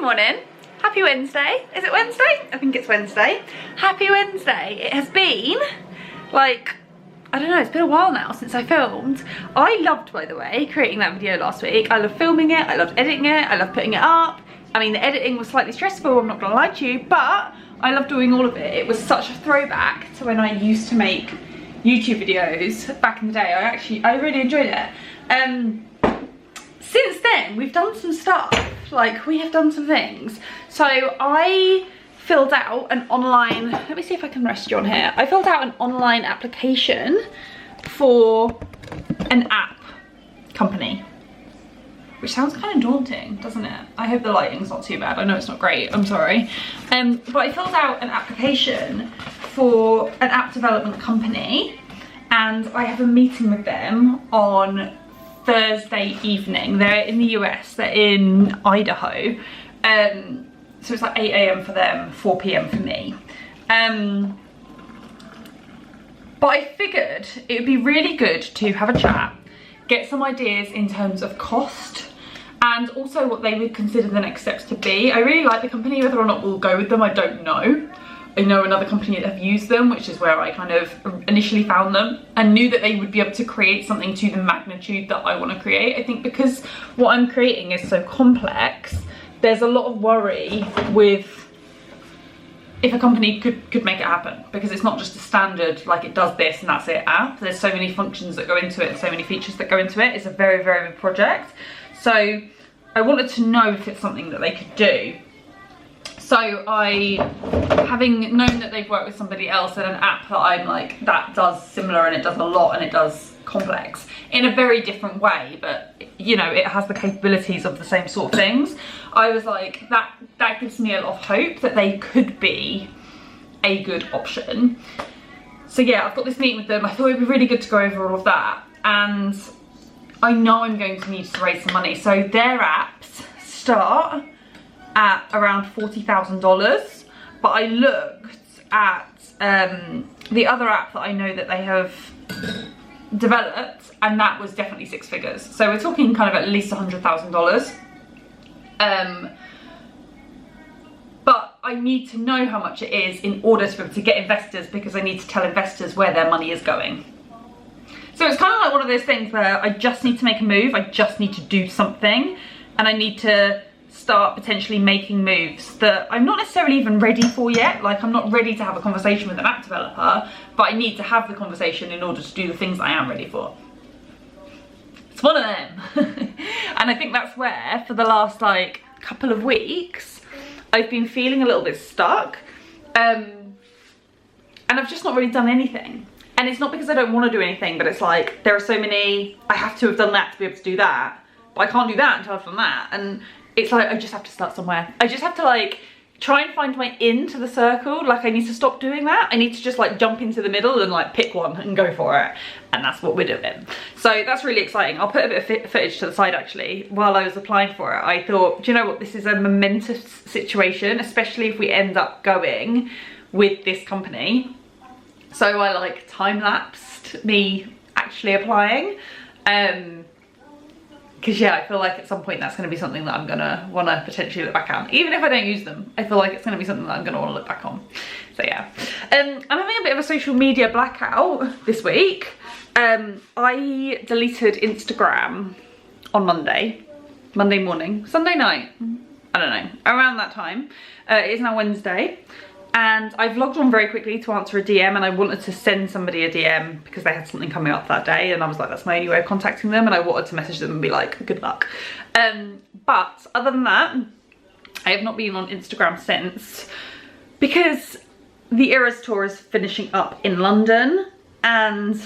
morning. Happy Wednesday. Is it Wednesday? I think it's Wednesday. Happy Wednesday. It has been like, I don't know, it's been a while now since I filmed. I loved, by the way, creating that video last week. I loved filming it, I loved editing it, I loved putting it up. I mean, the editing was slightly stressful, I'm not gonna lie to you, but I loved doing all of it. It was such a throwback to when I used to make YouTube videos back in the day. I really enjoyed it. Since then, we've done some stuff. Like, we have done some things. So I filled out an online, let me see if I can rest you on here. I filled out an online application for an app company, which sounds kind of daunting, doesn't it? I hope the lighting's not too bad. I know it's not great, I'm sorry. But I filled out an application for an app development company, and I have a meeting with them on Thursday evening. They're in the US, they're in Idaho. So it's like 8 AM for them, 4 PM for me. But I figured it would be really good to have a chat, get some ideas in terms of cost, and also what they would consider the next steps to be. I really like the company. Whether or not we'll go with them, I don't know. I know another company that have used them, which is where I kind of initially found them, and knew that they would be able to create something to the magnitude that I want to create. I think because what I'm creating is so complex, there's a lot of worry with if a company could make it happen, because it's not just a standard, like it does this and that's it app. There's so many functions that go into it and so many features that go into it. It's a very, very big project. So I wanted to know if it's something that they could do. So having known that they've worked with somebody else at an app that I'm like, that does similar and it does a lot and it does complex in a very different way, but you know, it has the capabilities of the same sort of things. I was like, that gives me a lot of hope that they could be a good option. So yeah, I've got this meeting with them. I thought it'd be really good to go over all of that, and I know I'm going to need to raise some money. So their apps start at around $40,000, but I looked at the other app that I know that they have developed, and that was definitely 6 figures. So we're talking kind of at least $100,000. But I need to know how much it is in order to be able to get investors, because I need to tell investors where their money is going. So it's kind of like one of those things where I just need to make a move, I just need to do something, and I need to start potentially making moves that I'm not necessarily even ready for yet. Like, I'm not ready to have a conversation with an app developer, but I need to have the conversation in order to do the things I am ready for. It's one of them. And I think that's where, for the last like couple of weeks, I've been feeling a little bit stuck. And I've just not really done anything. And it's not because I don't want to do anything, but it's like, there are so many, I have to have done that to be able to do that, but I can't do that until I've done that. And it's like, I just have to start somewhere. I just have to like try and find my into the circle. Like, I need to stop doing that. I need to just like jump into the middle and like pick one and go for it. And that's what we're doing. So that's really exciting. I'll put a bit of footage to the side actually. While I was applying for it, I thought, do you know what? This is a momentous situation, especially if we end up going with this company. So I like time-lapsed me actually applying. Because yeah, I feel like at some point that's going to be something that I'm going to want to potentially look back on. Even if I don't use them, I feel like it's going to be something that I'm going to want to look back on. So yeah. I'm having a bit of a social media blackout this week. I deleted Instagram on Monday morning, Sunday night, I don't know, around that time. It is now Wednesday. And I've logged on very quickly to answer a DM, and I wanted to send somebody a DM because they had something coming up that day, and I was like, that's my only way of contacting them, and I wanted to message them and be like, good luck. But other than that, I have not been on Instagram since, because the Eras tour is finishing up in London, and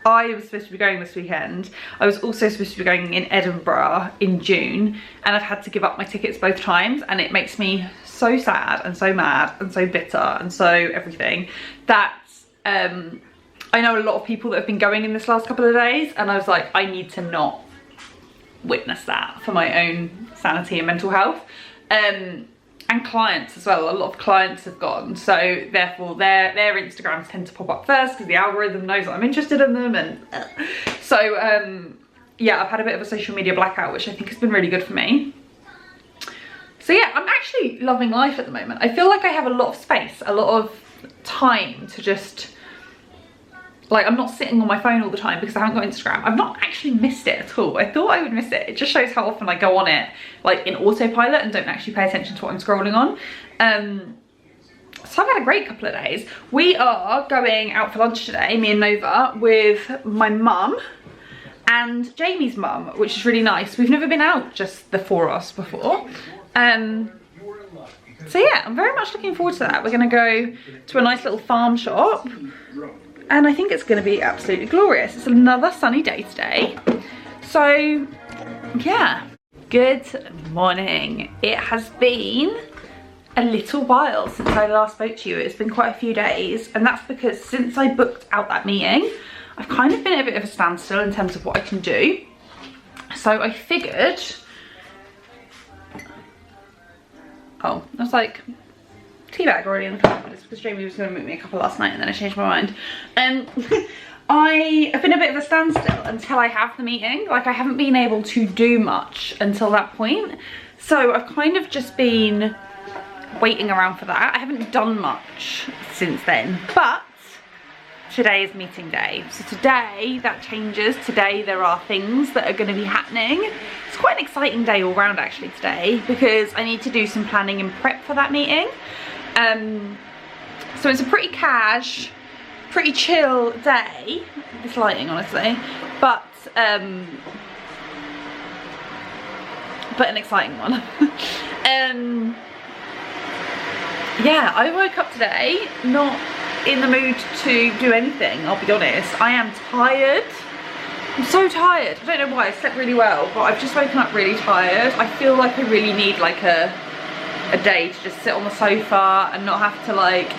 I was supposed to be going this weekend. I was also supposed to be going in Edinburgh in June, and I've had to give up my tickets both times, and it makes me so sad and so mad and so bitter and so everything that I know a lot of people that have been going in this last couple of days, and I was like, I need to not witness that for my own sanity and mental health. And clients as well, a lot of clients have gone, so therefore their Instagrams tend to pop up first because the algorithm knows that I'm interested in them, and so yeah, I've had a bit of a social media blackout, which I think has been really good for me. So yeah, actually loving life at the moment. I feel like I have a lot of space, a lot of time to just, like, I'm not sitting on my phone all the time because I haven't got Instagram. I've not actually missed it at all. I thought I would miss it. It just shows how often I go on it, like, in autopilot and don't actually pay attention to what I'm scrolling on. So I've had a great couple of days. We are going out for lunch today, me and Nova, with my mum and Jamie's mum, which is really nice. We've never been out, just the four of us, before. So yeah, I'm very much looking forward to that. We're gonna go to a nice little farm shop, and I think it's gonna be absolutely glorious. It's another sunny day today. So yeah, good morning. It has been a little while since I last spoke to you. It's been quite a few days, and that's because since I booked out that meeting, I've kind of been at a bit of a standstill in terms of what I can do. So I figured, oh, I was like, teabag already in the car, but it's because Jamie was going to make me a couple last night and then I changed my mind. I have been a bit of a standstill until I have the meeting. Like, I haven't been able to do much until that point. So I've kind of just been waiting around for that. I haven't done much since then, but today is meeting day. So today that changes. Today there are things that are going to be happening. It's quite an exciting day all round actually today, because I need to do some planning and prep for that meeting. So it's a pretty cash, pretty chill day. This lighting, honestly, but an exciting one. Yeah, I woke up today not in the mood to do anything, I'll be honest. I am tired. I'm so tired. I don't know why. I slept really well, but I've just woken up really tired. I feel like I really need like a day to just sit on the sofa and not have to like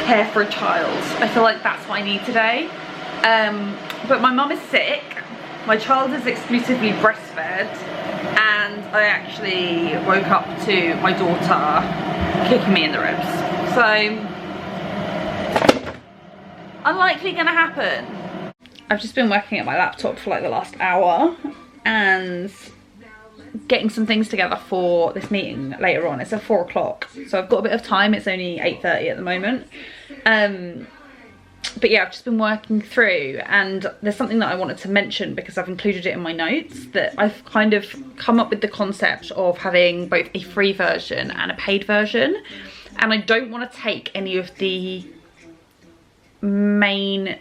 care for a child. I feel like that's what I need today. But my mum is sick. My child is exclusively breastfed, and I actually woke up to my daughter kicking me in the ribs. So unlikely gonna happen. I've just been working at my laptop for like the last hour and getting some things together for this meeting later on. It's at 4 o'clock, so I've got a bit of time. It's only 8:30 at the moment. But yeah, I've just been working through, and there's something that I wanted to mention because I've included it in my notes, that I've kind of come up with the concept of having both a free version and a paid version, and I don't want to take any of the main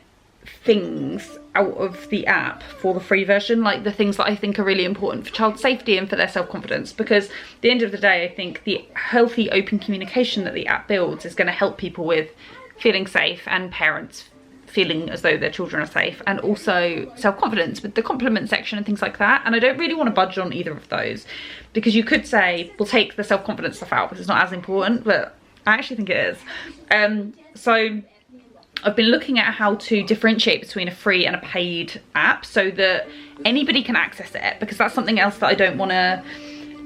things out of the app for the free version, like the things that I think are really important for child safety and for their self-confidence, because at the end of the day I think the healthy open communication that the app builds is going to help people with feeling safe, and parents feeling as though their children are safe, and also self-confidence with the compliment section and things like that. And I don't really want to budge on either of those, because you could say we'll take the self-confidence stuff out because it's not as important, but I actually think it is. So I've been looking at how to differentiate between a free and a paid app so that anybody can access it, because that's something else that I don't want to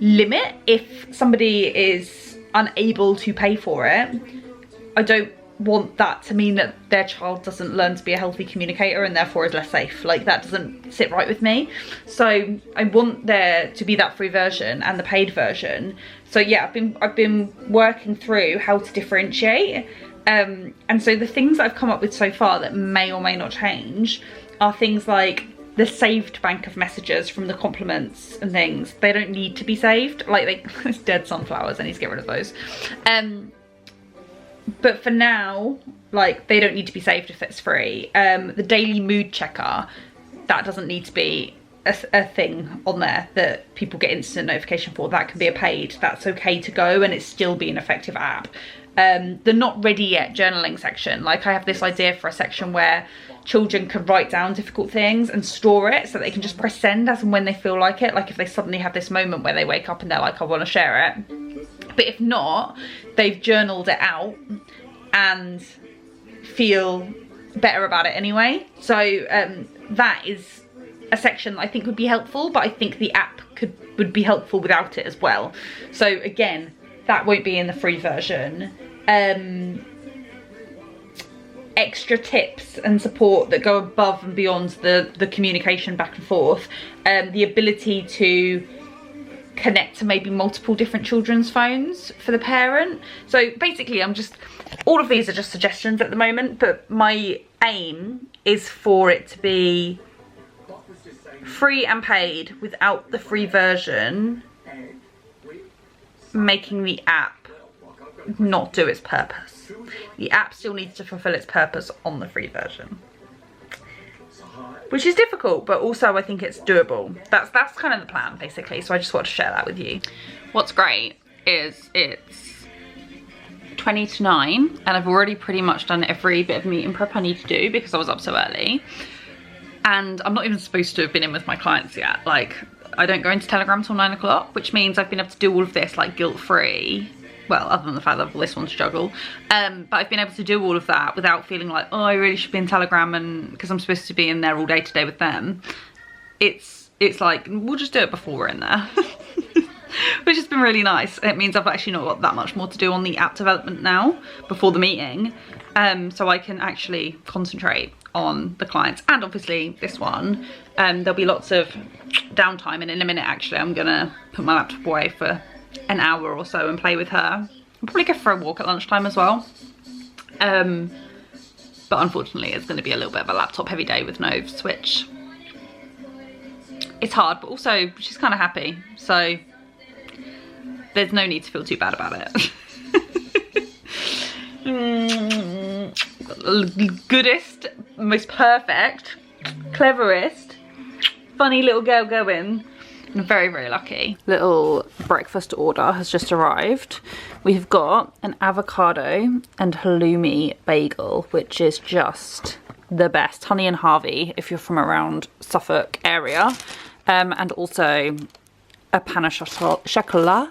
limit. If somebody is unable to pay for it, I don't want that to mean that their child doesn't learn to be a healthy communicator and therefore is less safe. Like, that doesn't sit right with me. So I want there to be that free version and the paid version. So yeah, I've been working through how to differentiate. And so the things that I've come up with so far that may or may not change are things like the saved bank of messages from the compliments and things. They don't need to be saved. Like, it's dead sunflowers, I need to get rid of those. But for now, like, they don't need to be saved if it's free. The daily mood checker, that doesn't need to be a thing on there that people get instant notification for. That can be a paid. That's okay to go, and it's still be an effective app. The not ready yet journaling section, like, I have this idea for a section where children can write down difficult things and store it so they can just press send as and when they feel like it. Like, if they suddenly have this moment where they wake up and they're like, I want to share it. But if not, they've journaled it out and feel better about it anyway. So that is a section that I think would be helpful, but I think the app would be helpful without it as well. So again, that won't be in the free version. Extra tips and support that go above and beyond the communication back and forth. The ability to connect to maybe multiple different children's phones for the parent. So basically all of these are just suggestions at the moment, but my aim is for it to be free and paid without the free version making the app not do its purpose. The app still needs to fulfill its purpose on the free version, which is difficult, but also I think it's doable. That's kind of the plan, basically. So I just wanted to share that with you. What's great is it's 20 to 9 and I've already pretty much done every bit of meeting prep I need to do because I was up so early. And I'm not even supposed to have been in with my clients yet. Like, I don't go into Telegram till 9 o'clock, which means I've been able to do all of this like guilt-free. Well, other than the fact that I've got this one to juggle. But I've been able to do all of that without feeling like, oh, I really should be in Telegram, and because I'm supposed to be in there all day today with them. It's like, we'll just do it before we're in there. Which has been really nice. It means I've actually not got that much more to do on the app development now before the meeting. So I can actually concentrate on the clients and obviously this one. There'll be lots of downtime, and in a minute actually I'm gonna put my laptop away for an hour or so and play with her. I'll probably go for a walk at lunchtime as well. But unfortunately it's going to be a little bit of a laptop heavy day with no Switch. It's hard, but also she's kind of happy, so there's no need to feel too bad about it. Goodest, most perfect, cleverest, funny little girl going. I'm very, very lucky. Little breakfast order has just arrived. We've got an avocado and halloumi bagel, which is just the best. Honey and Harvey, if you're from around Suffolk area. And also a pan au chocolat.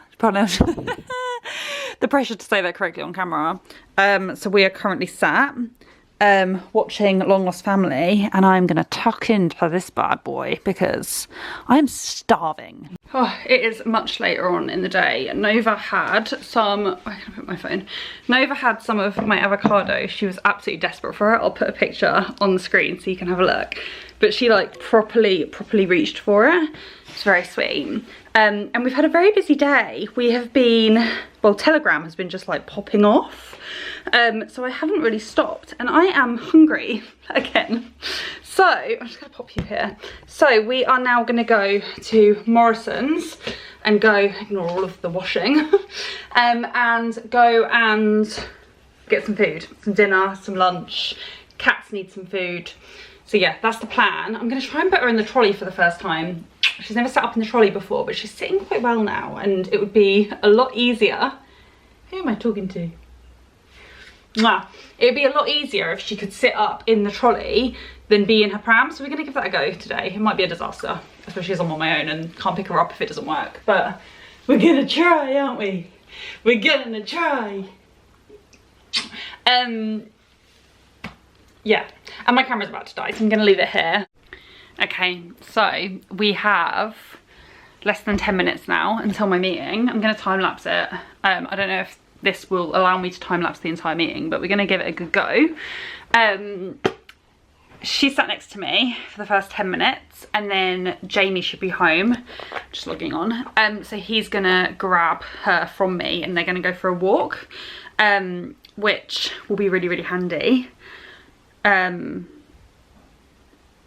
The pressure to say that correctly on camera. So we are currently sat watching Long Lost Family, and I'm gonna tuck into this bad boy because I'm starving. Oh, it is much later on in the day. Nova had some, where can I put my phone? Nova had some of my avocado. She was absolutely desperate for it. I'll put a picture on the screen so you can have a look. But she like properly reached for it. It's very sweet. And we've had a very busy day. We have been, well, Telegram has been just like popping off. So I haven't really stopped, and I am hungry again. So I'm just gonna pop you here. So we are now gonna go to Morrison's and go, ignore all of the washing, and go and get some food, some dinner, some lunch. Cats need some food. So yeah, that's the plan. I'm gonna try and put her in the trolley for the first time. She's never sat up in the trolley before, but she's sitting quite well now, and it would be a lot easier. Who am I talking to? Mwah. It would be a lot easier if she could sit up in the trolley than be in her pram. So we're gonna give that a go today. It might be a disaster, especially as I'm on my own and can't pick her up if it doesn't work. But we're gonna try, aren't we? We're gonna try. Yeah, and my camera's about to die, so I'm gonna leave it here. Okay, so we have less than 10 minutes now until my meeting. I'm gonna time lapse it. I don't know if this will allow me to time lapse the entire meeting, but we're gonna give it a good go. She sat next to me for the first 10 minutes, and then Jamie should be home, just logging on. So he's gonna grab her from me and they're gonna go for a walk, which will be really handy.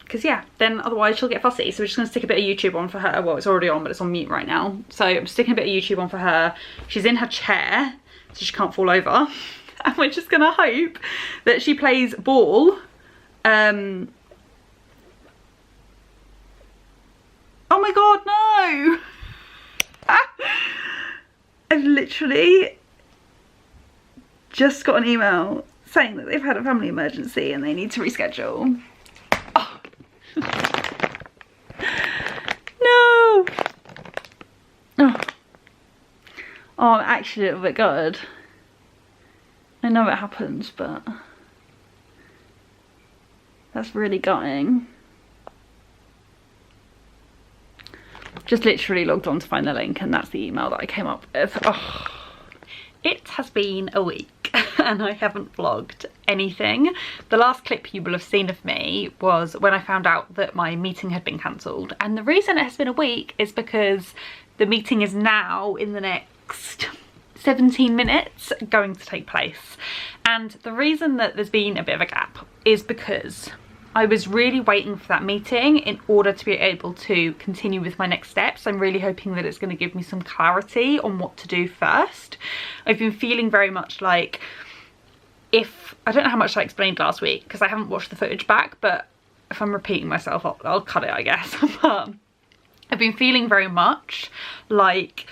Because yeah, then otherwise she'll get fussy. So we're just gonna stick a bit of YouTube on for her. Well, it's already on, but it's on mute right now. So I'm sticking a bit of YouTube on for her. She's in her chair, so she can't fall over. And we're just gonna hope that she plays ball. Oh my God, no! I've literally just got an email saying that they've had a family emergency and they need to reschedule. Oh. No! Oh. Oh, I'm actually a little bit gutted. I know it happens, but that's really gutting. Just literally logged on to find the link, and that's the email that I came up with. Oh. It has been a week and I haven't vlogged anything. The last clip you will have seen of me was when I found out that my meeting had been cancelled, and the reason it has been a week is because The meeting is now, in the next 17 minutes, going to take place. And the reason that there's been a bit of a gap is because I was really waiting for that meeting in order to be able to continue with my next steps. I'm really hoping that it's going to give me some clarity on what to do first. I've been feeling very much like, I don't know how much I explained last week because I haven't watched the footage back, but if I'm repeating myself, I'll cut it, I guess. But I've been feeling very much like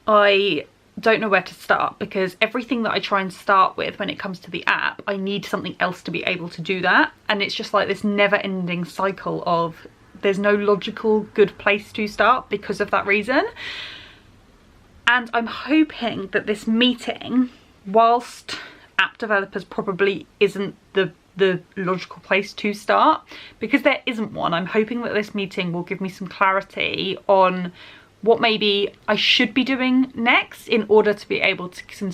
I don't know where to start, because everything that I try and start with when it comes to the app, I need something else to be able to do that. And it's just like this never-ending cycle of there's no logical good place to start because of that reason. And I'm hoping that this meeting, whilst app developers probably isn't the logical place to start, because there isn't one, I'm hoping that this meeting will give me some clarity on what maybe I should be doing next in order to be able to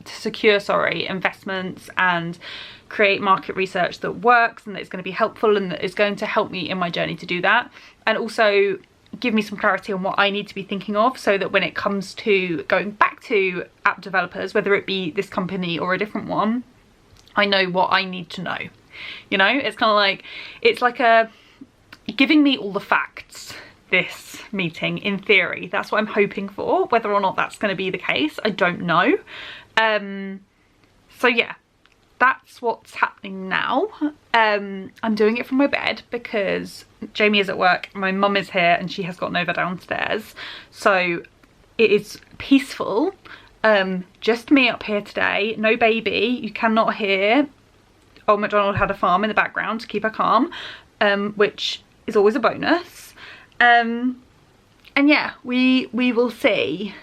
secure investments and create market research that works and that is going to be helpful and that is going to help me in my journey to do that, and also give me some clarity on what I need to be thinking of, so that when it comes to going back to app developers, whether it be this company or a different one, I know what I need to know. You know, it's kind of like, it's like giving me all the facts, this meeting, in theory. That's what I'm hoping for. Whether or not that's going to be the case, I don't know. So yeah, that's what's happening now. I'm doing it from my bed because Jamie is at work, my mum is here and she has gotten over downstairs, so it is peaceful. Just me up here today, no baby. You cannot hear Old MacDonald Had a Farm in the background to keep her calm, which is always a bonus. And yeah, we will see.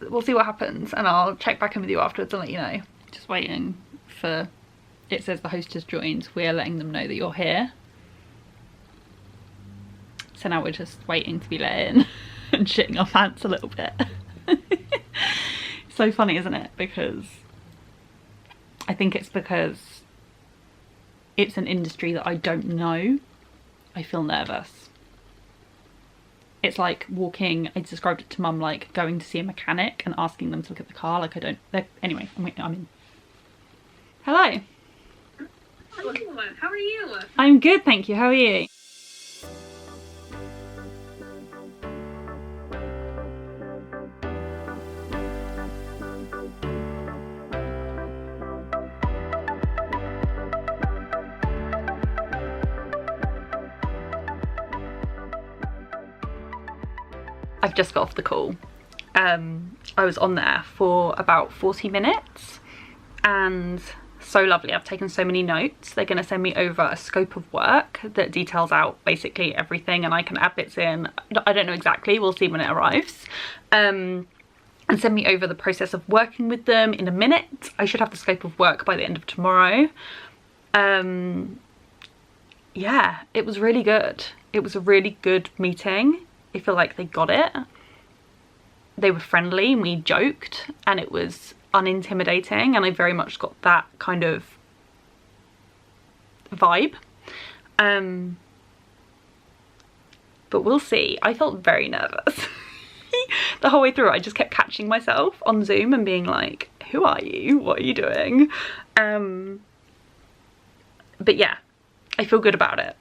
We'll see what happens, and I'll check back in with you afterwards and let you know. Just waiting for, it says the host has joined. We're letting them know that you're here. So now we're just waiting to be let in and shitting our pants a little bit. So funny, isn't it? Because I think it's because it's an industry that I don't know. I feel nervous. It's like walking, I described it to mum like going to see a mechanic and asking them to look at the car. Like, I don't, anyway, I'm in. Hello. Hello, how are you? I'm good, thank you. How are you? I've just got off the call. I was on there for about 40 minutes and so lovely. I've taken so many notes. They're going to send me over a scope of work that details out basically everything, and I can add bits in. I don't know exactly, we'll see when it arrives. And send me over the process of working with them in a minute. I should have the scope of work by the end of tomorrow. Yeah, it was really good. It was a really good meeting. I feel like they got it. They were friendly and we joked and it was unintimidating, and I very much got that kind of vibe. But we'll see. I felt very nervous. The whole way through I just kept catching myself on Zoom and being like, who are you? What are you doing? But yeah, I feel good about it.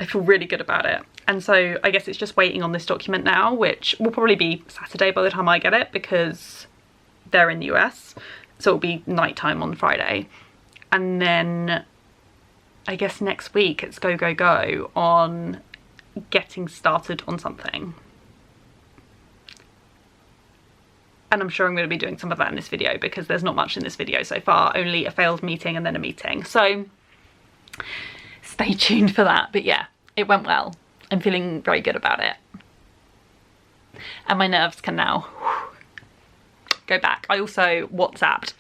I feel really good about it. And so I guess it's just waiting on this document now, which will probably be Saturday by the time I get it because they're in the US. So it'll be nighttime on Friday. And then I guess next week it's go, go, go on getting started on something. And I'm sure I'm going to be doing some of that in this video because there's not much in this video so far, only a failed meeting and then a meeting. So stay tuned for that. But yeah, it went well. I'm feeling very good about it. And my nerves can now go back. I also WhatsApped.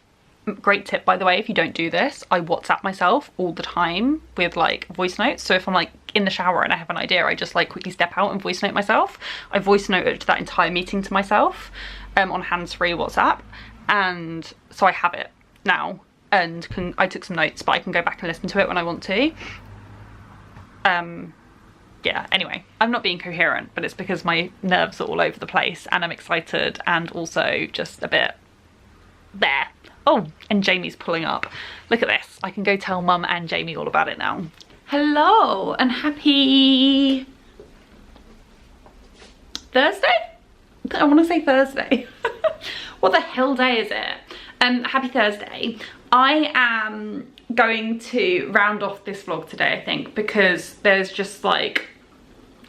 Great tip, by the way, if you don't do this, I WhatsApp myself all the time with like voice notes. So if I'm like in the shower and I have an idea, I just like quickly step out and voice note myself. I voice noted that entire meeting to myself on hands-free WhatsApp. And so I have it now and I took some notes, but I can go back and listen to it when I want to. yeah, anyway, I'm not being coherent, but it's because my nerves are all over the place and I'm excited and also just a bit there. Oh, and Jamie's pulling up. Look at this. I can go tell Mum and Jamie all about it now. Hello and happy Thursday? I want to say Thursday. What the hell day is it? Happy Thursday. I am going to round off this vlog today, I think, because there's just like,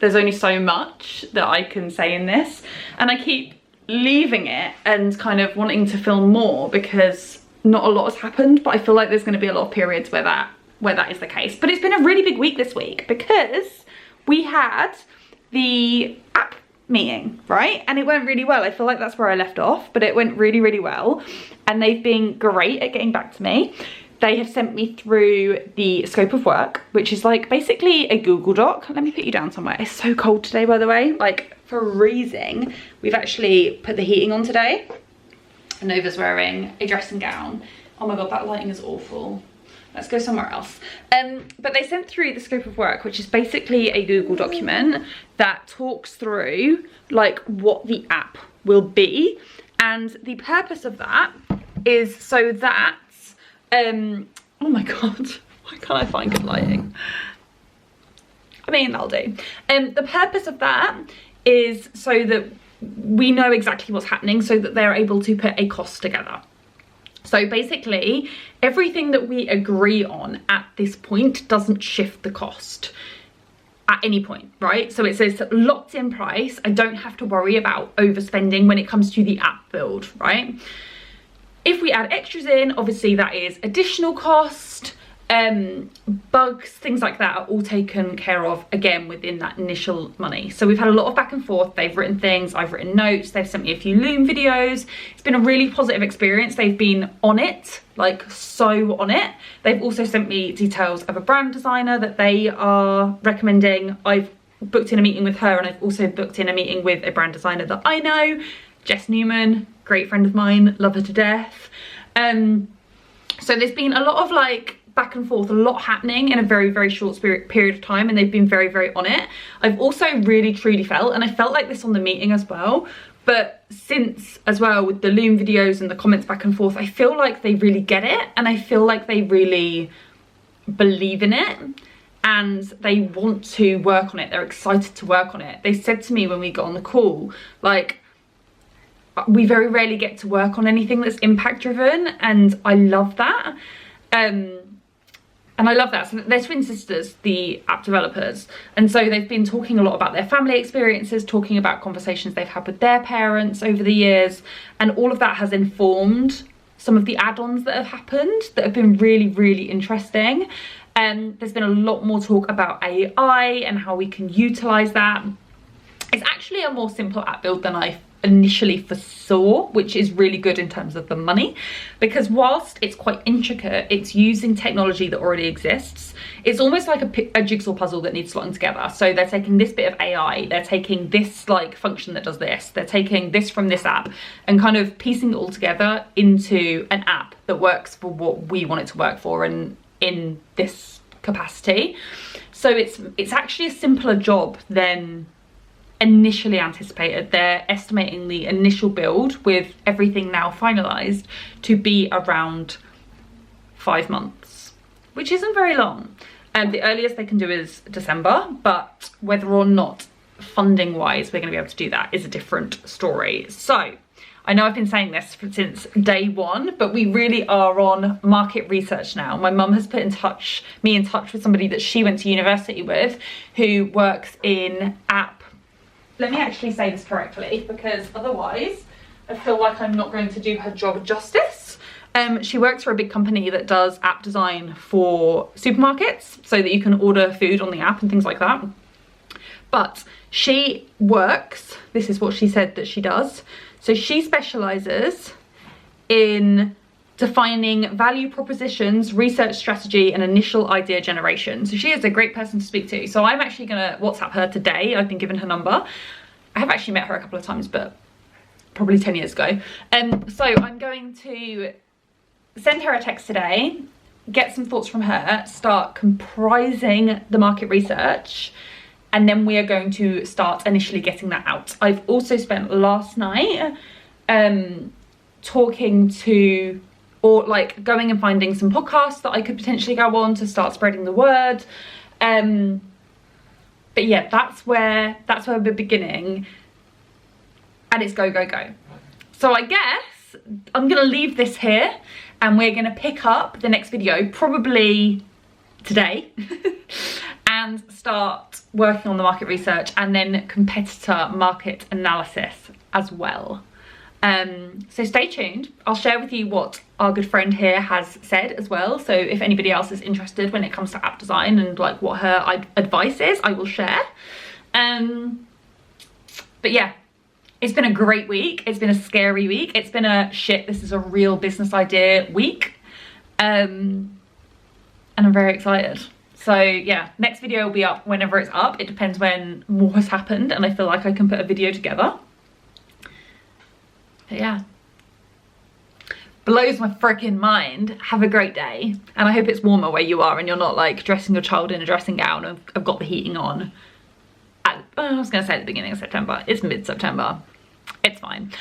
there's only so much that I can say in this, and I keep leaving it and kind of wanting to film more because not a lot has happened, but I feel like there's going to be a lot of periods where that is the case. But it's been a really big week this week because we had the app meeting, right? And it went really well. I feel like that's where I left off, but it went really, really well. And they've been great at getting back to me. They have sent me through the scope of work, which is like basically a Google Doc. Let me put you down somewhere. It's so cold today, by the way, like freezing. We've actually put the heating on today. Nova's wearing a dressing gown. Oh my God, that lighting is awful. Let's go somewhere else. But they sent through the scope of work, which is basically a Google document that talks through like what the app will be. And the purpose of that is so that, oh my God, why can't I find good lighting? I mean, that'll do. The purpose of that is so that we know exactly what's happening, so that they're able to put a cost together. So basically, everything that we agree on at this point doesn't shift the cost at any point, right? So it says locked in price. I don't have to worry about overspending when it comes to the app build, right? If we add extras in, obviously that is additional cost. Bugs, things like that are all taken care of again within that initial money. So we've had a lot of back and forth. They've written things, I've written notes, they've sent me a few Loom videos. It's been a really positive experience. They've been on it, like so on it. They've also sent me details of a brand designer that they are recommending. I've booked in a meeting with her, and I've also booked in a meeting with a brand designer that I know, Jess Newman, great friend of mine, love her to death. So there's been a lot of like back and forth, a lot happening in a very, very short period of time, and they've been very, very on it. I've also really truly felt, and I felt like this on the meeting as well, but since as well with the Loom videos and the comments back and forth, I feel like they really get it, and I feel like they really believe in it and they want to work on it. They're excited to work on it. They said to me when we got on the call, like, we very rarely get to work on anything that's impact driven, and I love that. And I love that. So they're twin sisters, the app developers. And so they've been talking a lot about their family experiences, talking about conversations they've had with their parents over the years. And all of that has informed some of the add-ons that have happened that have been really, really interesting. There's been a lot more talk about AI and how we can utilize that. It's actually a more simple app build than I initially foresaw, which is really good in terms of the money, because whilst it's quite intricate, it's using technology that already exists. It's almost like a jigsaw puzzle that needs slotting together. So they're taking this bit of AI, they're taking this like function that does this, they're taking this from this app and kind of piecing it all together into an app that works for what we want it to work for and in this capacity. So it's actually a simpler job than initially anticipated. They're estimating the initial build with everything now finalized to be around 5 months, which isn't very long. And the earliest they can do is December, but whether or not funding wise we're going to be able to do that is a different story. So I know I've been saying this since day one, but we really are on market research now. My mum has put me in touch with somebody that she went to university with who works in app. Let me actually say this correctly, because otherwise I feel like I'm not going to do her job justice. She works for a big company that does app design for supermarkets so that you can order food on the app and things like that. But she works, this is what she said that she does. So she specializes in defining value propositions, research strategy, and initial idea generation. So she is a great person to speak to. So I'm actually gonna WhatsApp her today. I've been given her number. I have actually met her a couple of times, but probably 10 years ago. So I'm going to send her a text today, get some thoughts from her, start comprising the market research, and then we are going to start initially getting that out. I've also spent last night talking to, or like going and finding some podcasts that I could potentially go on to start spreading the word. But yeah, that's where we're beginning, and it's go, go, go. So I guess I'm gonna leave this here, and we're gonna pick up the next video probably today and start working on the market research and then competitor market analysis as well. So stay tuned. I'll share with you what our good friend here has said as well. So if anybody else is interested when it comes to app design and like what her advice is, I will share. But yeah, it's been a great week. It's been a scary week. It's been a shit, this is a real business idea week. And I'm very excited. So yeah, next video will be up whenever it's up. It depends when more has happened and I feel like I can put a video together. But yeah, blows my freaking mind. Have a great day, and I hope it's warmer where you are and you're not like dressing your child in a dressing gown and I've got the heating on. I was gonna say at the beginning of September. It's mid-September. It's fine.